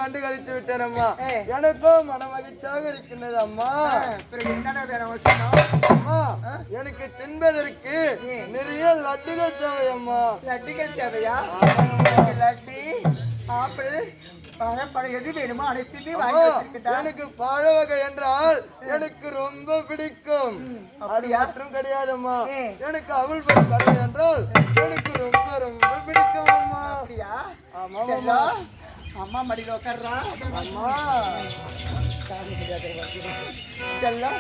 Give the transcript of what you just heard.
கண்டு கழித்து விட்டேன் அம்மா. எனக்கும் மன மகிழ்ச்சியாக இருக்கின்றது அம்மா. அம்மா எனக்கு தின்பதற்கு நிறைய லட்டுகள் தேவை அம்மா. லட்டுகள் தேவையா? லட்டு ஆப்பிள் பழம் எது வேணுமோ அனைத்துமே வாங்கி வச்சிருக்கா. எனக்கு பழ வகை என்றால் எனக்கு ரொம்ப பிடிக்கும். அது மாற்றம் கிடையாதும்மா. எனக்கு அவள் கடை என்றால் எனக்கு ரொம்ப ரொம்ப பிடிக்கும் அம்மா. அப்படியா? ஆமா அம்மா மடியில் உட்கார்றா. அம்மா செல்லம்